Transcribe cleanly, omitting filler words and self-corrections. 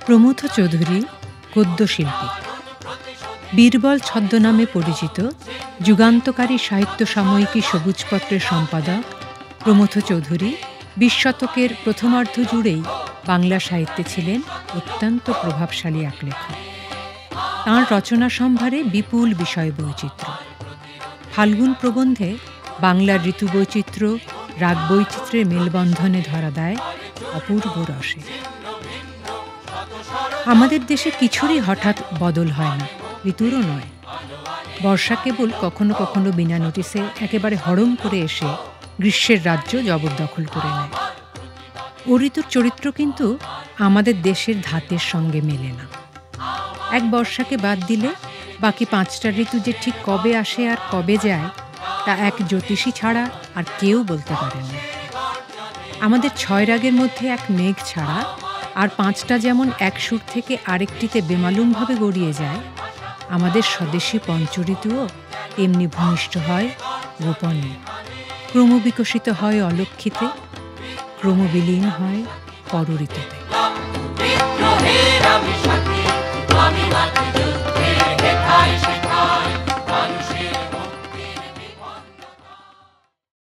প্রমথ চৌধুরী গদ্যশিল্পী। বীরবল ছদ্মনামে পরিচিত যুগান্তকারী সাহিত্য সাময়িকী সবুজপত্রের সম্পাদক প্রমথ চৌধুরী ২০ শতকের প্রথমার্ধ জুড়েই বাংলা সাহিত্যে ছিলেন অত্যন্ত প্রভাবশালী এক লেখক। তাঁর রচনা সম্ভারে বিপুল বিষয় বৈচিত্র্য। ফাল্গুন প্রবন্ধে বাংলার ঋতুবৈচিত্র্য রাগ বৈচিত্র্যের মেলবন্ধনে ধরা দেয় অপূর্ব রসে। আমাদের দেশে কিছুরই হঠাৎ বদল হয় না, ঋতুরও নয়। বর্ষা কেবল কখনো কখনো বিনা নোটিসে একেবারে হড়ম করে এসে গ্রীষ্মের রাজ্য জবরদখল করে নেয়। ও ঋতুর চরিত্র কিন্তু আমাদের দেশের ধাতের সঙ্গে মেলে না। এক বর্ষাকে বাদ দিলে বাকি ৫টা ঋতু যে ঠিক কবে আসে আর কবে যায় তা এক জ্যোতিষী ছাড়া আর কেউ বলতে পারে না। আমাদের ৬ রাগের মধ্যে এক মেঘ ছাড়া আর ৫টা যেমন এক সুর থেকে আরেকটিতে বেমালুমভাবে গড়িয়ে যায়, আমাদের স্বদেশী পঞ্চঋতুও তেমনি ভূমিষ্ঠ হয় গোপনে, ক্রমবিকশিত হয় অলক্ষিতে, ক্রমবিলীন হয় পর ঋতুতে।